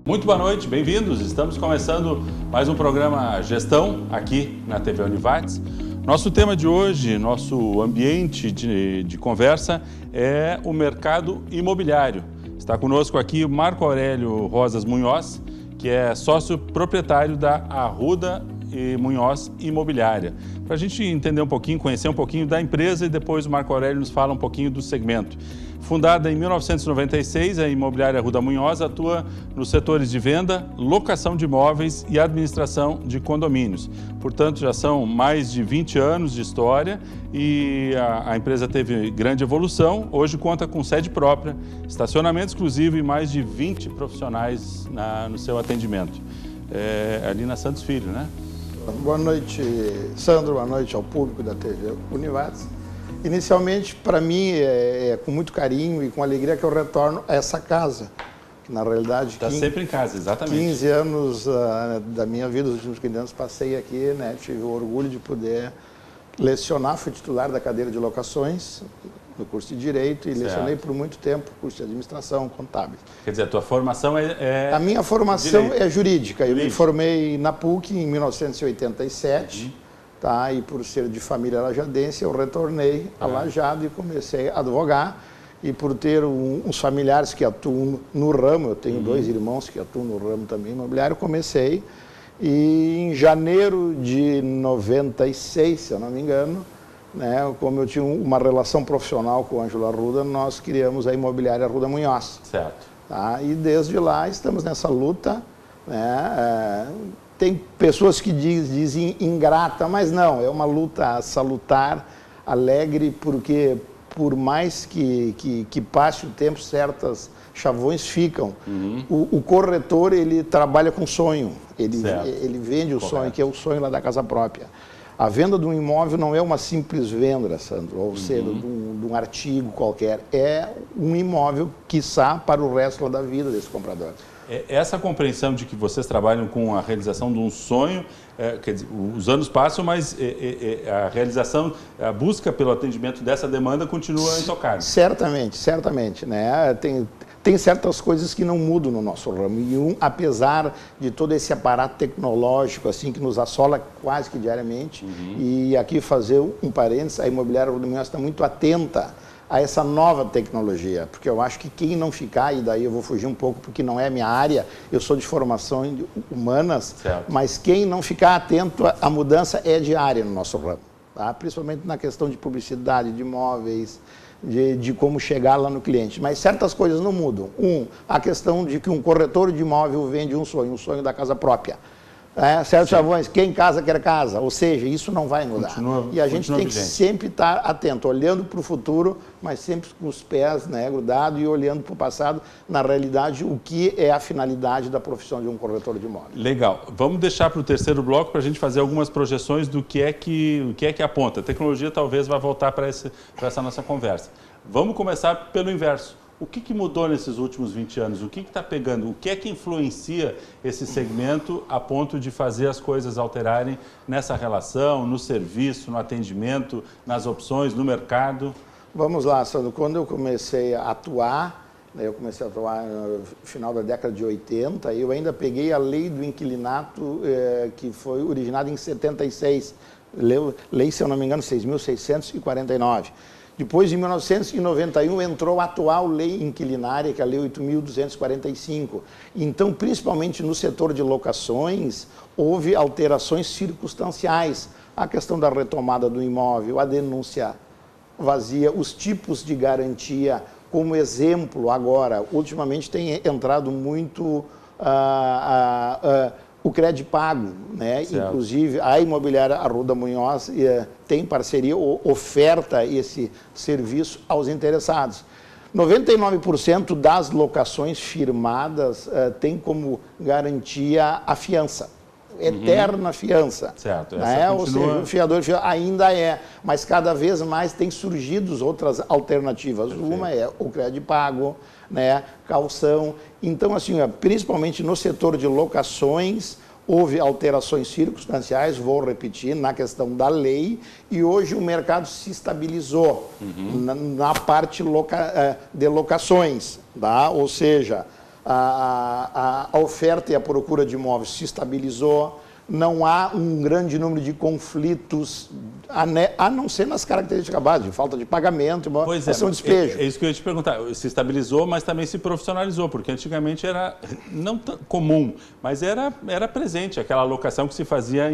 Muito boa noite, bem-vindos. Estamos começando mais um programa Gestão aqui na TV Univates. Nosso tema de hoje, nosso ambiente de conversa é o mercado imobiliário. Está conosco aqui o Marco Aurélio Rosas Munhoz, que é sócio proprietário da Arruda e Munhoz Imobiliária. Para a gente entender um pouquinho, conhecer um pouquinho da empresa e depois o Marco Aurélio nos fala um pouquinho do segmento. Fundada em 1996, a Imobiliária Arruda Munhoz atua nos setores de venda, locação de imóveis e administração de condomínios. Portanto, já são mais de 20 anos de história e a empresa teve grande evolução. Hoje conta com sede própria, estacionamento exclusivo e mais de 20 profissionais no seu atendimento. Ali na Santos Filho, né? Boa noite, Sandro. Boa noite ao público da TV Univates. Inicialmente, para mim, é com muito carinho e com alegria que eu retorno a essa casa, que na realidade... Está sempre em casa, exatamente. 15 anos da minha vida, os últimos 15 anos, passei aqui, né? Tive o orgulho de poder lecionar, fui titular da cadeira de locações no curso de Direito e lecionei por muito tempo o curso de Administração Contábil. Quer dizer, a tua formação é A minha formação Direito. é jurídica. Eu me formei na PUC em 1987. Tá, e por ser de família lajadense, eu retornei a Lajado e comecei a advogar. E por ter uns familiares que atuam no ramo, eu tenho dois irmãos que atuam no ramo também imobiliário, comecei. E em janeiro de 96, se eu não me engano, né, como eu tinha uma relação profissional com o Ângelo Arruda, nós criamos a Imobiliária Arruda Munhoz. Certo. Tá, e desde lá estamos nessa luta, né, tem pessoas que dizem ingrata, mas não, é uma luta salutar, alegre, porque por mais que passe o tempo, certas chavões ficam. O corretor, ele trabalha com sonho, ele vende o sonho, que é o sonho lá da casa própria. A venda de um imóvel não é uma simples venda, Sandro, ou seja, de um artigo qualquer, é um imóvel, quiçá, para o resto da vida desse comprador. Essa compreensão de que vocês trabalham com a realização de um sonho, quer dizer, os anos passam, mas a realização, a busca pelo atendimento dessa demanda continua intocável. Certamente, certamente, né? Tem certas coisas que não mudam no nosso ramo e apesar de todo esse aparato tecnológico assim que nos assola quase que diariamente, e aqui fazer um parênteses, a Imobiliária Arruda Munhoz está muito atenta a essa nova tecnologia, porque eu acho que quem não ficar, e daí eu vou fugir um pouco porque não é a minha área, eu sou de formação humanas, mas quem não ficar atento à mudança é diária no nosso ramo, tá? Principalmente na questão de publicidade, de imóveis, de como chegar lá no cliente. Mas certas coisas não mudam. A questão de que um corretor de imóvel vende um sonho da casa própria. Certos chavões, quem casa quer casa, ou seja, isso não vai mudar. E a gente tem que sempre estar atento, olhando para o futuro, mas sempre com os pés, né, grudados e olhando para o passado, na realidade, o que é a finalidade da profissão de um corretor de imóvel. Legal. Vamos deixar para o terceiro bloco para a gente fazer algumas projeções do que é que aponta. A tecnologia talvez vá voltar para essa nossa conversa. Vamos começar pelo inverso. O que mudou nesses últimos 20 anos? O que está pegando? O que é que influencia esse segmento a ponto de fazer as coisas alterarem nessa relação, no serviço, no atendimento, nas opções, no mercado? Vamos lá, Sandro. Quando eu comecei a atuar, eu comecei a atuar no final da década de 80, eu ainda peguei a lei do inquilinato, que foi originada em 76. Lei, se eu não me engano, 6.649. Depois, em 1991, entrou a atual lei inquilinária, que é a Lei 8.245. Então, principalmente no setor de locações, houve alterações circunstanciais. A questão da retomada do imóvel, a denúncia vazia, os tipos de garantia. Como exemplo, agora, ultimamente tem entrado muito o crédito pago, né? Inclusive a Imobiliária Arruda Munhoz tem parceria, oferta esse serviço aos interessados. 99% das locações firmadas tem como garantia a fiança, eterna fiança. Certo. Né? Ou seja, o fiador ainda mas cada vez mais tem surgido outras alternativas. Perfeito. Uma é o crédito pago, né? Caução. Então, assim, principalmente no setor de locações, houve alterações circunstanciais, vou repetir, na questão da lei, e hoje o mercado se estabilizou na parte de locações, tá? Ou seja, a oferta e a procura de imóveis se estabilizou, não há um grande número de conflitos, a não ser nas características básicas, de falta de pagamento, ação de despejo. É isso que eu ia te perguntar. Se estabilizou, mas também se profissionalizou, porque antigamente era não tão comum, mas era presente aquela alocação que se fazia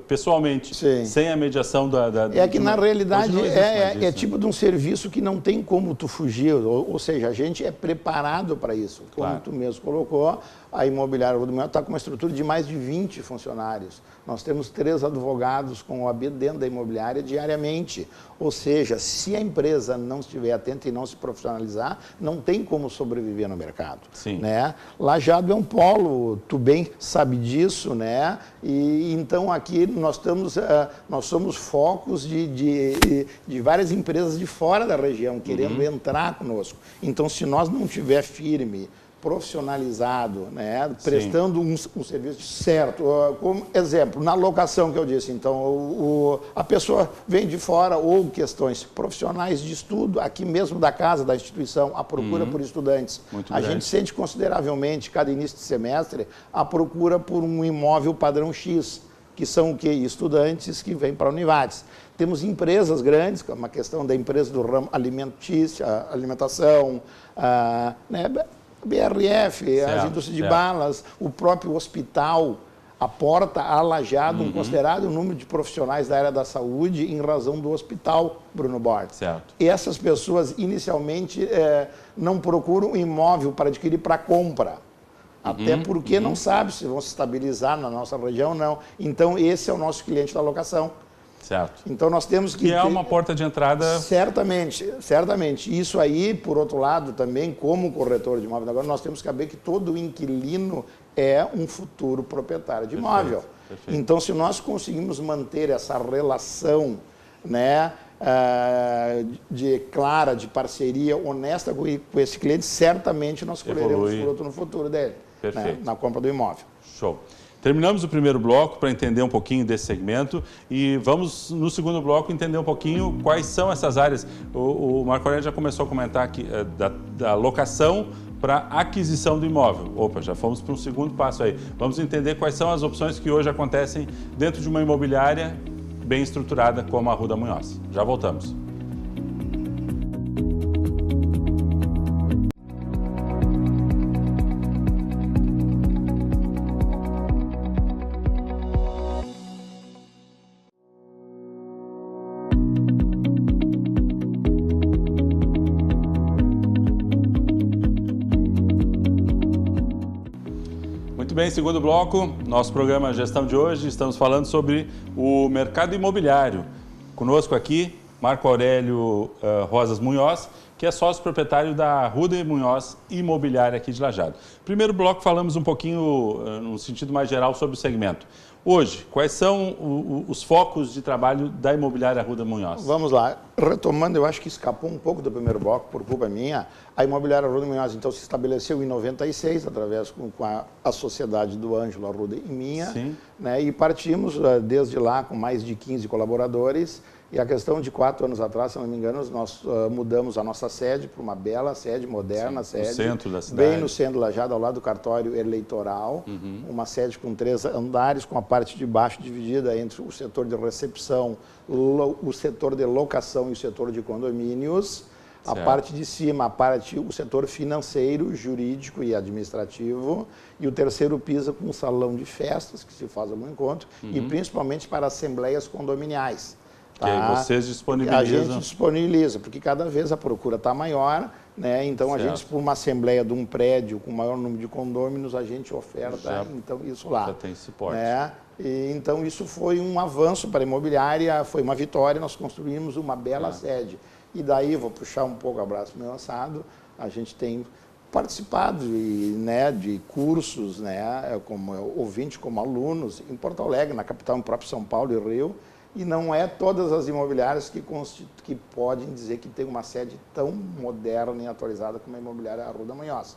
pessoalmente, Sim. sem a mediação É que, na realidade, é isso, tipo de um serviço que não tem como tu fugir, ou seja, a gente é preparado para isso. Como Claro. tu mesmo colocou, a imobiliária Rua do Minhoca está com uma estrutura de mais de 20 funcionários. Nós temos 3 advogados com OAB dentro da imobiliária diariamente. Ou seja, se a empresa não estiver atenta e não se profissionalizar, não tem como sobreviver no mercado. Sim. Né? Lajeado é um polo, tu bem sabe disso, né? E então aqui nós somos focos de várias empresas de fora da região querendo entrar conosco. Então, se nós não estiver firme, profissionalizado, né, prestando um serviço certo. Como exemplo, na locação que eu disse, então, a pessoa vem de fora ou questões profissionais de estudo, aqui mesmo da casa, da instituição, a procura por estudantes. Muito a grande. gente sente consideravelmente, cada início de semestre, a procura por um imóvel padrão X, que são o quê? Estudantes que vêm para a Univates. Temos empresas grandes, como a questão da empresa do ramo alimentícia, alimentação, né, BRF, as indústrias de balas, o próprio hospital aporta a Lajeado um considerável número de profissionais da área da saúde em razão do hospital Bruno Borges. Certo. E essas pessoas, inicialmente, não procuram imóvel para adquirir para compra. Até porque não sabe se vão se estabilizar na nossa região ou não. Então, esse é o nosso cliente da locação. Certo. Então, nós temos que... Que é uma porta de entrada... Certamente, certamente. Isso aí, por outro lado, também, como corretor de imóvel, agora nós temos que saber que todo inquilino é um futuro proprietário de imóvel. Perfeito. Então, se nós conseguimos manter essa relação, né, clara, de parceria honesta com esse cliente, certamente nós colheremos fruto no futuro dele, né, na compra do imóvel. Show. Terminamos o primeiro bloco para entender um pouquinho desse segmento e vamos, no segundo bloco, entender um pouquinho quais são essas áreas. O Marco Aurélio já começou a comentar aqui da locação para aquisição do imóvel. Opa, já fomos para um segundo passo aí. Vamos entender quais são as opções que hoje acontecem dentro de uma imobiliária bem estruturada como a Arruda Munhoz. Já voltamos. Muito bem, segundo bloco, nosso programa Gestão de hoje, estamos falando sobre o mercado imobiliário. Conosco aqui, Marco Aurélio Rosas Munhoz, que é sócio proprietário da Arruda Munhoz Imobiliária aqui de Lajeado. Primeiro bloco, falamos um pouquinho, no sentido mais geral, sobre o segmento. Hoje, quais são os focos de trabalho da imobiliária Arruda Munhoz? Vamos lá. Retomando, eu acho que escapou um pouco do primeiro bloco, por culpa minha. A imobiliária Arruda Munhoz, então, se estabeleceu em 96, através com a sociedade do Ângelo Arruda e minha. Sim. Né, e partimos, desde lá, com mais de 15 colaboradores. E a questão de 4 anos atrás, se não me engano, nós mudamos a nossa sede para uma bela sede, moderna sede. No centro da cidade. Bem no centro de Lajeado, ao lado do cartório eleitoral. Uma sede com 3 andares, com a parte de baixo dividida entre o setor de recepção, o setor de locação e o setor de condomínios. Certo. A parte de cima, o setor financeiro, jurídico e administrativo. E o terceiro piso com um salão de festas, que se faz algum encontro, e principalmente para assembleias condominiais. Que aí vocês disponibilizam? A gente disponibiliza, porque cada vez a procura está maior, né? Então, certo. A gente, por uma assembleia de um prédio com maior número de condôminos, a gente oferta então, isso lá. Já tem suporte. Né? E, então, isso foi um avanço para a imobiliária, foi uma vitória, nós construímos uma bela sede. E daí, vou puxar um pouco o abraço meu assado, a gente tem participado de cursos, né, como ouvinte, como alunos, em Porto Alegre, na capital, em próprio São Paulo e Rio. E não é todas as imobiliárias que podem dizer que tem uma sede tão moderna e atualizada como a imobiliária Arruda Munhoz.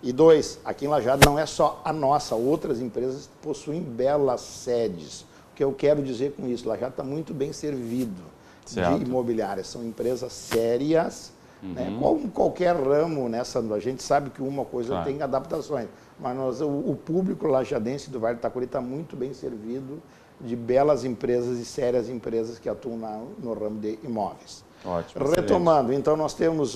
E 2, aqui em Lajeado não é só a nossa, outras empresas possuem belas sedes. O que eu quero dizer com isso? Lajeado está muito bem servido de imobiliárias. São empresas sérias, Né? Como qualquer ramo, a gente sabe que uma coisa tem adaptações, mas o público lajadense do Vale do Itacoaí está muito bem servido de belas empresas e sérias empresas que atuam no ramo de imóveis. Ótimo, retomando, então nós temos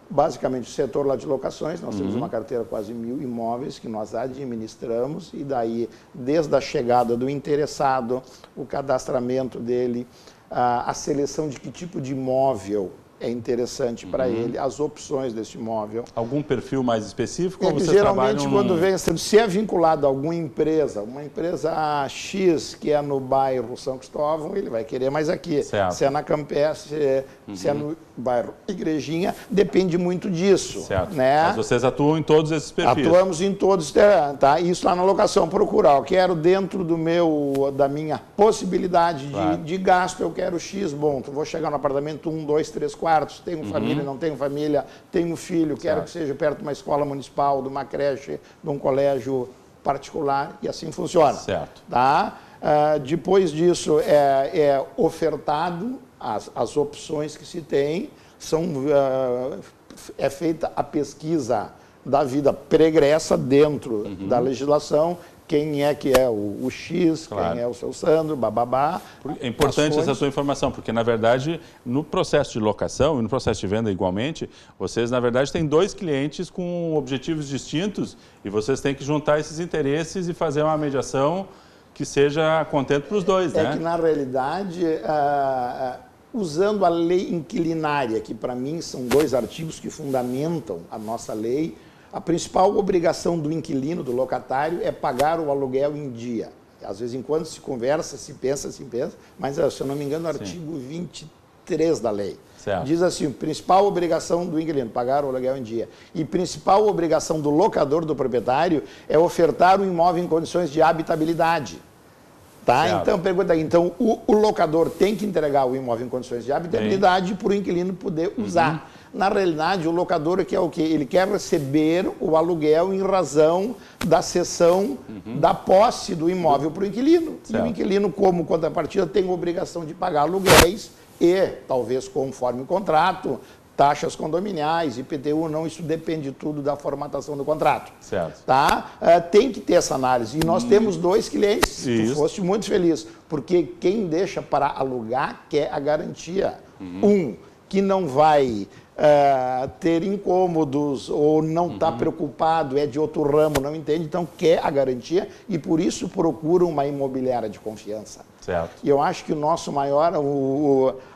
basicamente o setor lá de locações, nós temos uma carteira de quase 1.000 imóveis que nós administramos e daí, desde a chegada do interessado, o cadastramento dele, a seleção de que tipo de imóvel é interessante para ele, as opções desse imóvel. Algum perfil mais específico? É ou que vocês geralmente trabalham quando vem, se é vinculado a alguma empresa, uma empresa X que é no bairro São Cristóvão, ele vai querer mais aqui. Certo. Se é na Campestre, se é no bairro Igrejinha, depende muito disso. Certo. Né? Mas vocês atuam em todos esses perfis? Atuamos em todos, tá? Isso lá na locação procurar. Eu quero dentro da minha possibilidade de gasto, eu quero X, bom, vou chegar no apartamento 1, 2, 3 quartos, tenho família, não tenho família, tenho filho, quero que seja perto de uma escola municipal, de uma creche, de um colégio particular, e assim funciona. Certo. Tá? Depois disso, é ofertado as opções que se tem, é feita a pesquisa da vida pregressa dentro da legislação, quem é que é o X, quem é o seu Sandro, bababá. É importante essa sua informação, porque, na verdade, no processo de locação e no processo de venda igualmente, vocês, na verdade, têm dois clientes com objetivos distintos e vocês têm que juntar esses interesses e fazer uma mediação que seja contente para os dois, né? É que, na realidade, usando a lei inquilinária, que, para mim, são dois artigos que fundamentam a nossa lei, a principal obrigação do inquilino, do locatário, é pagar o aluguel em dia. Às vezes, enquanto se conversa, se pensa, mas, se eu não me engano, o artigo 23 da lei. Certo. Diz assim, principal obrigação do inquilino, pagar o aluguel em dia. E principal obrigação do locador, do proprietário, é ofertar o imóvel em condições de habitabilidade. Tá? Então, pergunta aí, então o locador tem que entregar o imóvel em condições de habitabilidade para o inquilino poder usar. Na realidade, o locador quer o quê? Ele quer receber o aluguel em razão da cessão da posse do imóvel para o inquilino. Certo. E o inquilino, como contrapartida, tem a obrigação de pagar aluguéis e, talvez conforme o contrato, taxas condominiais, IPTU, não, isso depende tudo da formatação do contrato. Certo. Tá? Tem que ter essa análise. E nós temos dois clientes, tu foste muito feliz, porque quem deixa para alugar quer a garantia. Que não vai ter incômodos ou não está preocupado, é de outro ramo, não entende, então quer a garantia e por isso procura uma imobiliária de confiança. Certo. E eu acho que o nosso maior,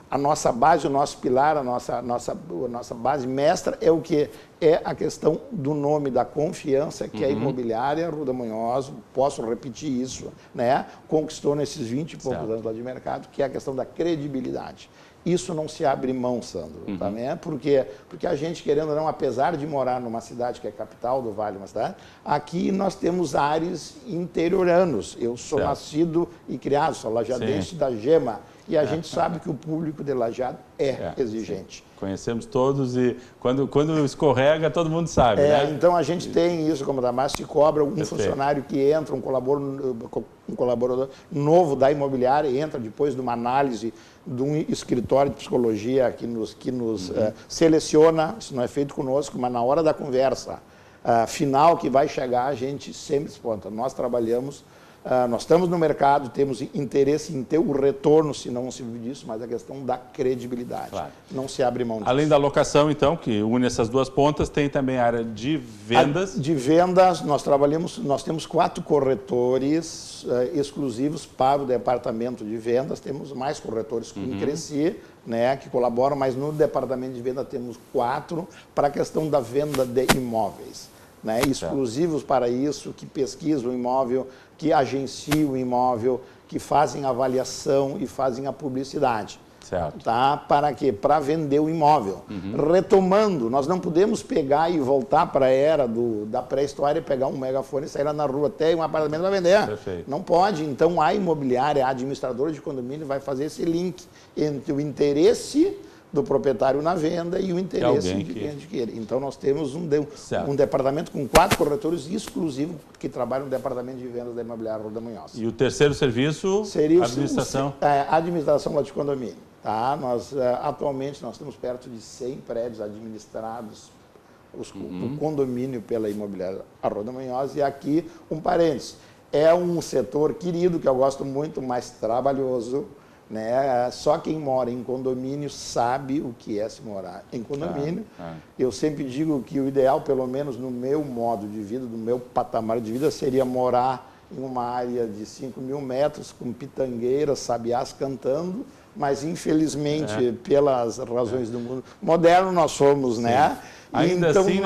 a nossa base, o nosso pilar, a nossa base mestra é o que? É a questão do nome da confiança que a imobiliária Arruda Munhoz, posso repetir isso, né, conquistou nesses 20 e poucos anos lá de mercado, que é a questão da credibilidade. Isso não se abre mão, Sandro, tá, né? Porque a gente, querendo ou não, apesar de morar numa cidade que é capital do Vale, uma cidade, aqui nós temos ares interioranos. Eu sou nascido e criado, sou lajadense da Gema, e a gente sabe que o público de Lajeado é exigente. Sim. Conhecemos todos e quando escorrega, todo mundo sabe, né? Então a gente tem isso, como da Márcia, se cobra um funcionário que entra, um colaborador novo da imobiliária, entra depois de uma análise de um escritório de psicologia que nos seleciona, isso não é feito conosco, mas na hora da conversa final que vai chegar, a gente sempre esponta. Nós trabalhamos, nós estamos no mercado, temos interesse em ter o retorno, se não se vive disso, mas a questão da credibilidade. Claro. Não se abre mão disso. Além da locação, então, que une essas duas pontas, tem também a área de vendas? De vendas, nós temos 4 corretores exclusivos para o departamento de vendas, temos mais corretores que crescer, né, que colaboram, mas no departamento de venda temos 4 para a questão da venda de imóveis. Né, exclusivos para isso, que pesquisam o imóvel, que agenciam o imóvel, que fazem avaliação e fazem a publicidade. Certo. Tá? Para quê? Para vender o imóvel. Retomando, nós não podemos pegar e voltar para a era da pré-história, pegar um megafone e sair lá na rua até um apartamento para vender. Perfeito. Não pode. Então, a imobiliária, a administradora de condomínio vai fazer esse link entre o interesse do proprietário na venda e o interesse de quem adquire. Então, nós temos um departamento com 4 corretores exclusivos que trabalham no departamento de vendas da imobiliária Arruda Munhoz. E o terceiro serviço, seria administração? A administração lá de condomínio. Tá? Atualmente nós estamos perto de 100 prédios administrados, o condomínio pela imobiliária Arruda Munhoz. E aqui, um parênteses, é um setor querido, que eu gosto muito, mas trabalhoso, né? Só quem mora em condomínio sabe o que é se morar em condomínio. Eu sempre digo que o ideal, pelo menos no meu modo de vida, no meu patamar de vida, seria morar em uma área de 5.000 metros, com pitangueiras, sabiás cantando, mas infelizmente, pelas razões do mundo moderno, nós somos, né? Ainda então, assim,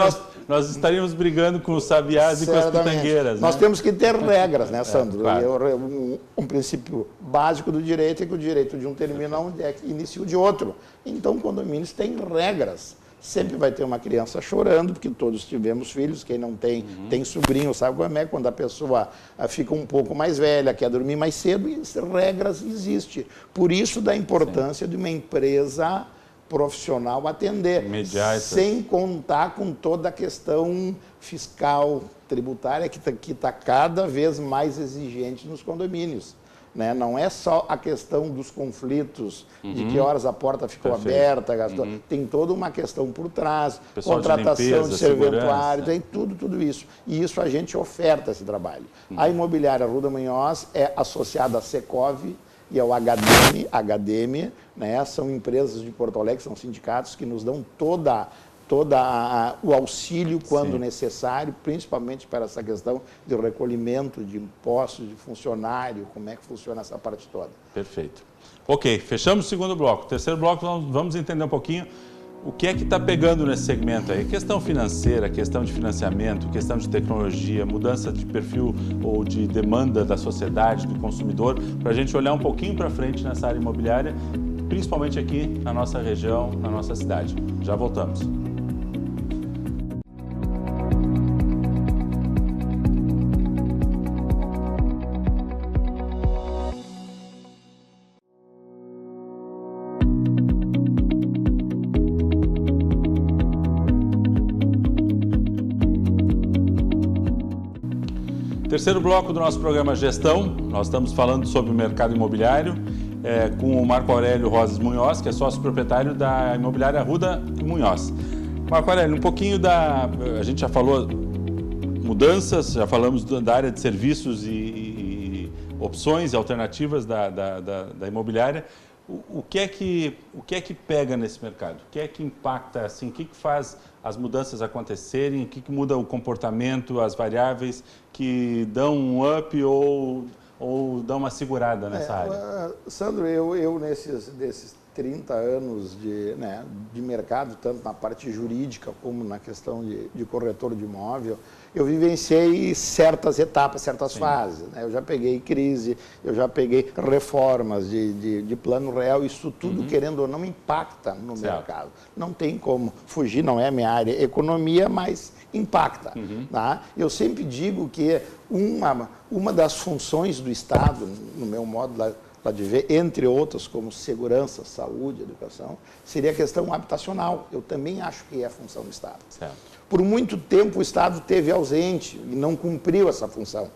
nós estaríamos brigando com os sabiás e com as pitangueiras. Nós temos que ter regras, né, Sandro? Claro. Um princípio básico do direito é que o direito de um termina onde é que inicia o de outro. Então, condomínios têm regras. Sempre vai ter uma criança chorando, porque todos tivemos filhos, quem não tem, tem sobrinho, sabe como é? Quando a pessoa fica um pouco mais velha, quer dormir mais cedo, e regras existem. Por isso da importância de uma empresa profissional atender, sem contar com toda a questão fiscal, tributária, que tá cada vez mais exigente nos condomínios. Né? Não é só a questão dos conflitos, de que horas a porta ficou aberta, tem toda uma questão por trás, pessoal contratação de serventuário, tem tudo isso. E isso a gente oferta esse trabalho. A imobiliária Arruda Munhoz é associada à Secov e ao HDM, né? São empresas de Porto Alegre, são sindicatos que nos dão toda o auxílio quando necessário, principalmente para essa questão de recolhimento de impostos, de funcionário, como é que funciona essa parte toda. Perfeito. Ok, fechamos o segundo bloco. Terceiro bloco, vamos entender um pouquinho o que é que está pegando nesse segmento aí. Questão financeira, questão de financiamento, questão de tecnologia, mudança de perfil ou de demanda da sociedade, do consumidor, para a gente olhar um pouquinho para frente nessa área imobiliária, principalmente aqui na nossa região, na nossa cidade. Já voltamos. Terceiro bloco do nosso programa Gestão, nós estamos falando sobre o mercado imobiliário com o Marco Aurélio Rosas Munhoz, que é sócio proprietário da imobiliária Arruda Munhoz. Marco Aurélio, um pouquinho a gente já falou mudanças, já falamos da área de serviços e opções e alternativas da imobiliária. O que é que pega nesse mercado? O que é que impacta, assim, o que faz as mudanças acontecerem, o que muda o comportamento, as variáveis que dão um up ou dão uma segurada nessa área? Sandro, eu desses 30 anos de mercado, tanto na parte jurídica como na questão de corretor de imóvel, eu vivenciei certas etapas, certas fases. Né? Eu já peguei crise, eu já peguei reformas de plano real, isso tudo, querendo ou não, impacta no mercado. Não tem como fugir, não é a minha área economia, mas impacta. Tá? Eu sempre digo que uma das funções do Estado, no meu modo de ver, entre outras, como segurança, saúde, educação, seria a questão habitacional. Eu também acho que é a função do Estado. Certo. Por muito tempo o Estado esteve ausente e não cumpriu essa função.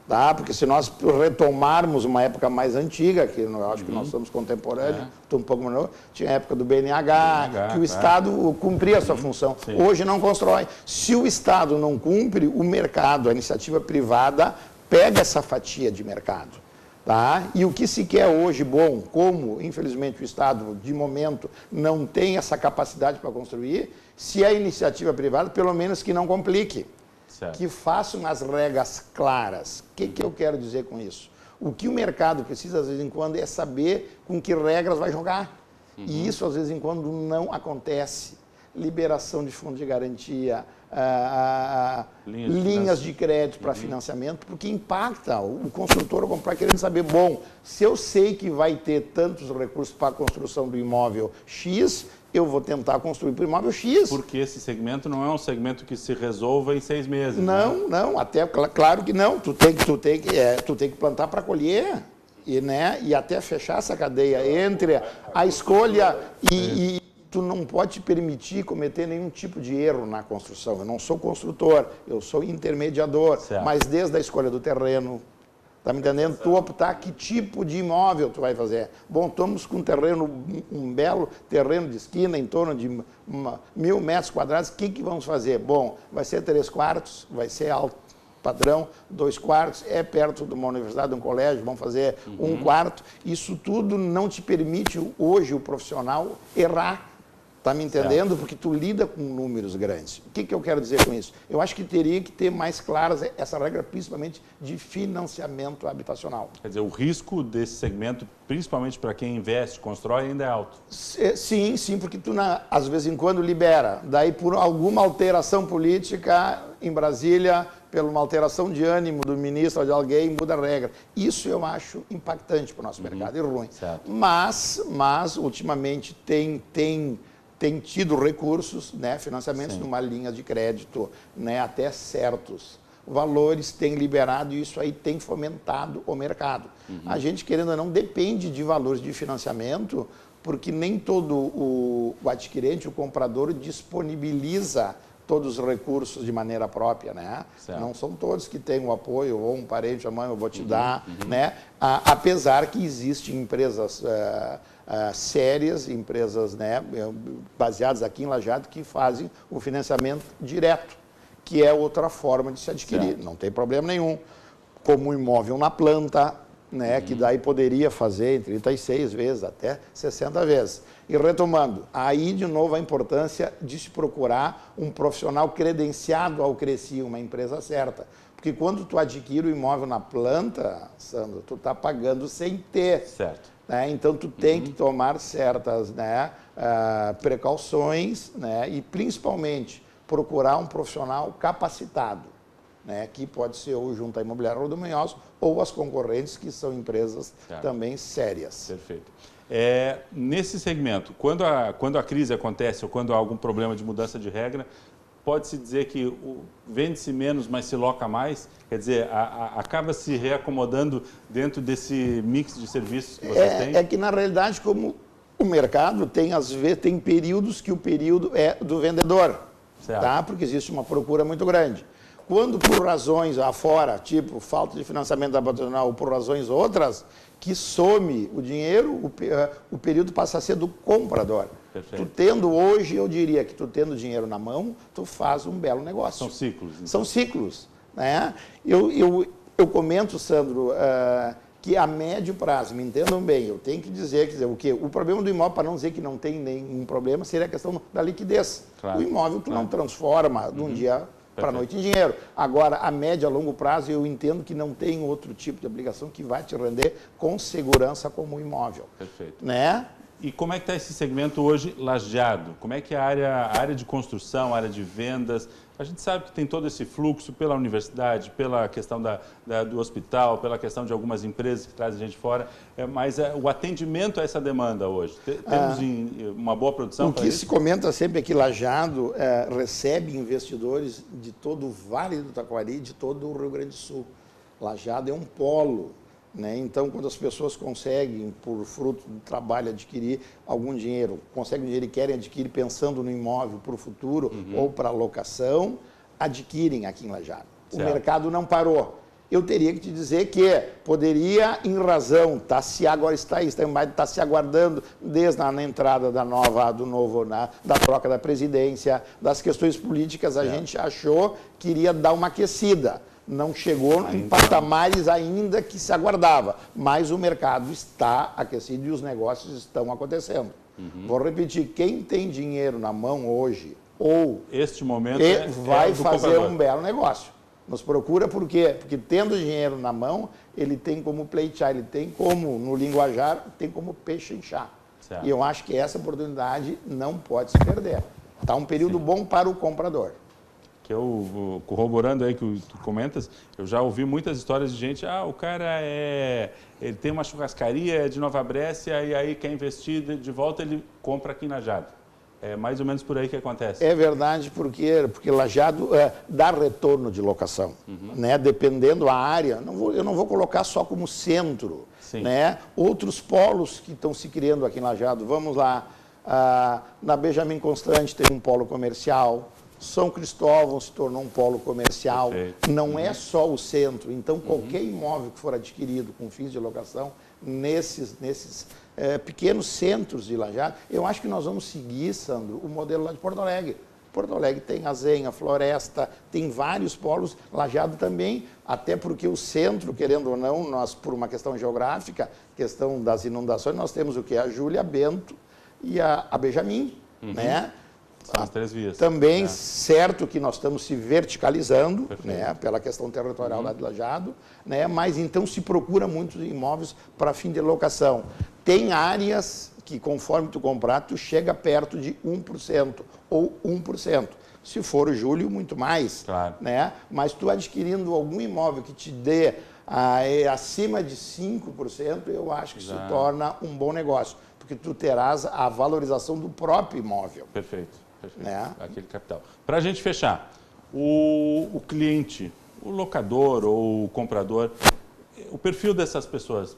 Tá? Porque se nós retomarmos uma época mais antiga, que eu acho que nós somos contemporâneos, um pouco mais novo, tinha a época do BNH, que o Estado cumpria a sua função. Hoje não constrói. Se o Estado não cumpre, o mercado, a iniciativa privada, pega essa fatia de mercado. Tá? E o que se quer hoje, bom, como infelizmente o Estado, de momento, não tem essa capacidade para construir, se é iniciativa privada, pelo menos que não complique, que façam as regras claras. O que eu quero dizer com isso? O que o mercado precisa, às vezes em quando, é saber com que regras vai jogar. E isso, às vezes em quando, não acontece. Liberação de fundo de garantia, linhas de crédito para financiamento, porque impacta o construtor, o comprador, querendo saber, bom, se eu sei que vai ter tantos recursos para a construção do imóvel X, eu vou tentar construir para o imóvel X. Porque esse segmento não é um segmento que se resolva em 6 meses. Não, até claro que não. Tu tem que plantar para colher. E até fechar essa cadeia entre a escolha e tu não pode te permitir cometer nenhum tipo de erro na construção. Eu não sou construtor, eu sou intermediador, mas desde a escolha do terreno, Tá me entendendo? Tu optar que tipo de imóvel tu vai fazer. Bom, estamos com um belo terreno de esquina, em torno de 1.000 metros quadrados. O que vamos fazer? Bom, vai ser 3 quartos, vai ser alto padrão, 2 quartos, é perto de uma universidade, de um colégio, vamos fazer 1 quarto. Isso tudo não te permite hoje o profissional errar. Tá me entendendo? Certo. Porque tu lida com números grandes. O que eu quero dizer com isso? Eu acho que teria que ter mais claras essa regra, principalmente de financiamento habitacional. Quer dizer, o risco desse segmento, principalmente para quem investe, constrói, ainda é alto. Sim, porque tu, às vezes em quando, libera. Daí, por alguma alteração política em Brasília, por uma alteração de ânimo do ministro ou de alguém, muda a regra. Isso eu acho impactante para o nosso mercado e ruim. Certo. Mas ultimamente, tem tido recursos, né, financiamentos numa linha de crédito, né, até certos valores, tem liberado e isso aí tem fomentado o mercado. A gente, querendo ou não, depende de valores de financiamento, porque nem todo o adquirente, o comprador, disponibiliza todos os recursos de maneira própria, né? Certo. Não são todos que têm o apoio, ou um parente, a mãe, eu vou te dar, né? Apesar que existem empresas sérias, empresas, né, baseadas aqui em Lajeado, que fazem o financiamento direto, que é outra forma de se adquirir. Certo. Não tem problema nenhum. Como um imóvel na planta, né, que daí poderia fazer em 36 vezes, até 60 vezes. E retomando, aí de novo a importância de se procurar um profissional credenciado ao Cresci, uma empresa certa. Porque quando tu adquire o imóvel na planta, Sandro, tu está pagando sem ter. Certo. Né? Então, tu tem que tomar certas, né, precauções, né, e principalmente procurar um profissional capacitado, né, que pode ser ou junto à Imobiliária Rodomanhosa ou as concorrentes, que são empresas também sérias. Perfeito. Nesse segmento, quando a crise acontece ou quando há algum problema de mudança de regra, pode-se dizer que vende-se menos, mas se loca mais? Quer dizer, acaba se reacomodando dentro desse mix de serviços que vocês têm? É que, na realidade, como o mercado tem, às vezes, tem períodos que o período é do vendedor, tá? Porque existe uma procura muito grande. Quando, por razões afora, tipo falta de financiamento habitacional ou por razões outras, que some o dinheiro, o período passa a ser do comprador. Perfeito. Tu tendo hoje, eu diria que tu tendo dinheiro na mão, tu faz um belo negócio. São ciclos. Então. São ciclos. Né? Eu comento, Sandro, que a médio prazo, me entendam bem, eu tenho que dizer o quê? O problema do imóvel, para não dizer que não tem nenhum problema, seria a questão da liquidez. Claro. O imóvel tu não transforma de um dia para a noite em dinheiro. Agora, a médio a longo prazo, eu entendo que não tem outro tipo de obrigação que vai te render com segurança como um imóvel. Perfeito. Né? E como é que está esse segmento hoje lajeado? Como é que é a área de construção, a área de vendas? A gente sabe que tem todo esse fluxo pela universidade, pela questão do hospital, pela questão de algumas empresas que trazem gente fora, mas o atendimento a essa demanda hoje, temos uma boa produção para isso? O que se comenta sempre é que Lajeado recebe investidores de todo o Vale do Taquari, de todo o Rio Grande do Sul. Lajeado é um polo. Né? Então, quando as pessoas conseguem, por fruto do trabalho, adquirir algum dinheiro, conseguem dinheiro e querem adquirir pensando no imóvel para o futuro ou para locação, adquirem aqui em Lajeado. O mercado não parou. Eu teria que te dizer que poderia, em razão, está se aguardando desde a entrada da troca da presidência, das questões políticas, a gente achou que iria dar uma aquecida. Não chegou em patamares ainda que se aguardava, mas o mercado está aquecido e os negócios estão acontecendo. Vou repetir, quem tem dinheiro na mão hoje este momento vai fazer um belo negócio. Nos procura por quê? Porque tendo dinheiro na mão, ele tem como pleitear, ele tem como, no linguajar, tem como pechinchar. Certo. E eu acho que essa oportunidade não pode se perder. Está um período bom para o comprador. Eu, corroborando aí que tu comentas, eu já ouvi muitas histórias de gente, o cara ele tem uma churrascaria de Nova Brécia e aí quer investir de volta, ele compra aqui em Lajeado. É mais ou menos por aí que acontece. É verdade, porque Lajeado dá retorno de locação, né? Dependendo da área. Eu não vou colocar só como centro. Né? Outros polos que estão se criando aqui em Lajeado, vamos lá, na Benjamin Constant tem um polo comercial, São Cristóvão se tornou um polo comercial, Perfeito. não é só o centro. Então, qualquer imóvel que for adquirido com fins de locação nesses pequenos centros de Lajeado, eu acho que nós vamos seguir, Sandro, o modelo lá de Porto Alegre. Porto Alegre tem Azenha, Floresta, tem vários polos, Lajeado também, até porque o centro, querendo ou não, nós, por uma questão geográfica, questão das inundações, nós temos o que? A Júlia, Bento e a Benjamin, né? São as 3 vias. Também certo que nós estamos se verticalizando, né, pela questão territorial lá de Lajeado, né, mas então se procura muitos imóveis para fim de locação. Tem áreas que, conforme tu comprar, tu chega perto de 1% ou 1%. Se for o Júlio, muito mais. Claro. Né? Mas tu adquirindo algum imóvel que te dê acima de 5%, eu acho que isso torna um bom negócio, porque tu terás a valorização do próprio imóvel. Perfeito. Perfeito. Né? Aquele capital. Para a gente fechar, o cliente, o locador ou o comprador, o perfil dessas pessoas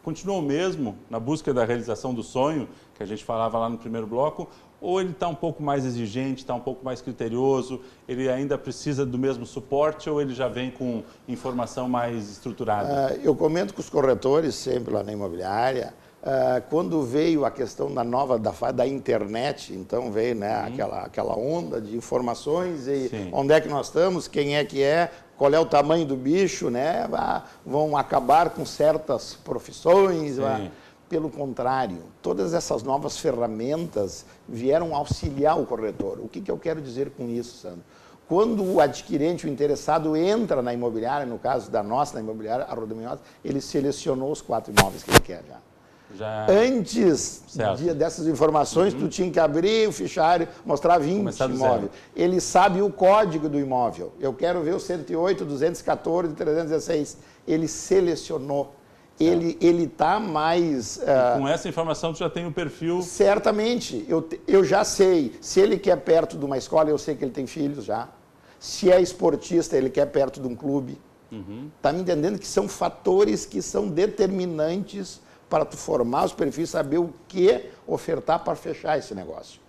continua o mesmo na busca da realização do sonho, que a gente falava lá no primeiro bloco, ou ele está um pouco mais exigente, está um pouco mais criterioso, ele ainda precisa do mesmo suporte ou ele já vem com informação mais estruturada? Eu comento com os corretores sempre lá na imobiliária. Quando veio a questão da internet, então veio, né, aquela onda de informações e onde é que nós estamos, quem é que é, qual é o tamanho do bicho, né, vão acabar com certas profissões. Pelo contrário, todas essas novas ferramentas vieram auxiliar o corretor. O que eu quero dizer com isso, Sandro? Quando o adquirente, o interessado, entra na imobiliária, no caso da nossa, na imobiliária, a Roda Munhoz, ele selecionou os 4 imóveis que ele quer já. Antes dessas informações, tu tinha que abrir o fichário, mostrar 20 imóveis. Ele sabe o código do imóvel. Eu quero ver o 108, 214, 316. Ele selecionou. Ele está mais... com essa informação, tu já tem o perfil... Certamente. Eu já sei. Se ele quer perto de uma escola, eu sei que ele tem filhos já. Se é esportista, ele quer perto de um clube. Está me entendendo que são fatores que são determinantes para tu formar os perfis, saber o que ofertar para fechar esse negócio.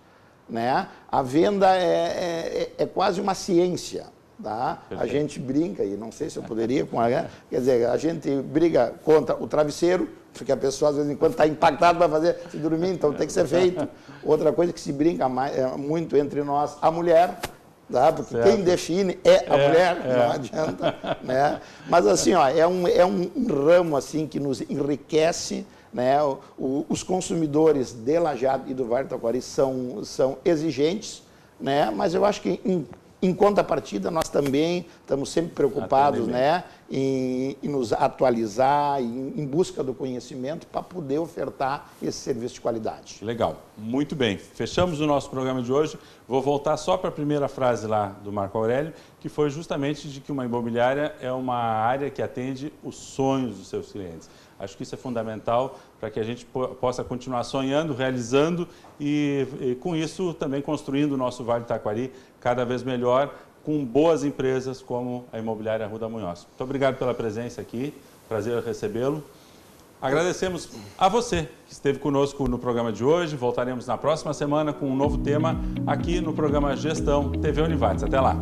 Né? A venda é quase uma ciência. Tá? A gente brinca, e não sei se eu poderia, quer dizer, a gente briga contra o travesseiro, porque a pessoa às vezes enquanto está impactada vai fazer se dormir, então tem que ser feito. Outra coisa que se brinca muito entre nós, a mulher. Tá? Porque quem define é a mulher, não adianta. Né? Mas assim, ó, é um ramo assim, que nos enriquece. Né? Os consumidores de Lajeado e do Vale do Taquari são exigentes, né? Mas eu acho que em contrapartida nós também estamos sempre preocupados, né, em nos atualizar, em busca do conhecimento para poder ofertar esse serviço de qualidade. Legal, muito bem. Fechamos o nosso programa de hoje. Vou voltar só para a primeira frase lá do Marco Aurélio, que foi justamente de que uma imobiliária é uma área que atende os sonhos dos seus clientes. Acho que isso é fundamental para que a gente possa continuar sonhando, realizando e com isso também construindo o nosso Vale do Taquari cada vez melhor, com boas empresas como a Imobiliária Roda Munhoz. Muito obrigado pela presença aqui, prazer recebê-lo. Agradecemos a você que esteve conosco no programa de hoje. Voltaremos na próxima semana com um novo tema aqui no programa Gestão TV Univates. Até lá!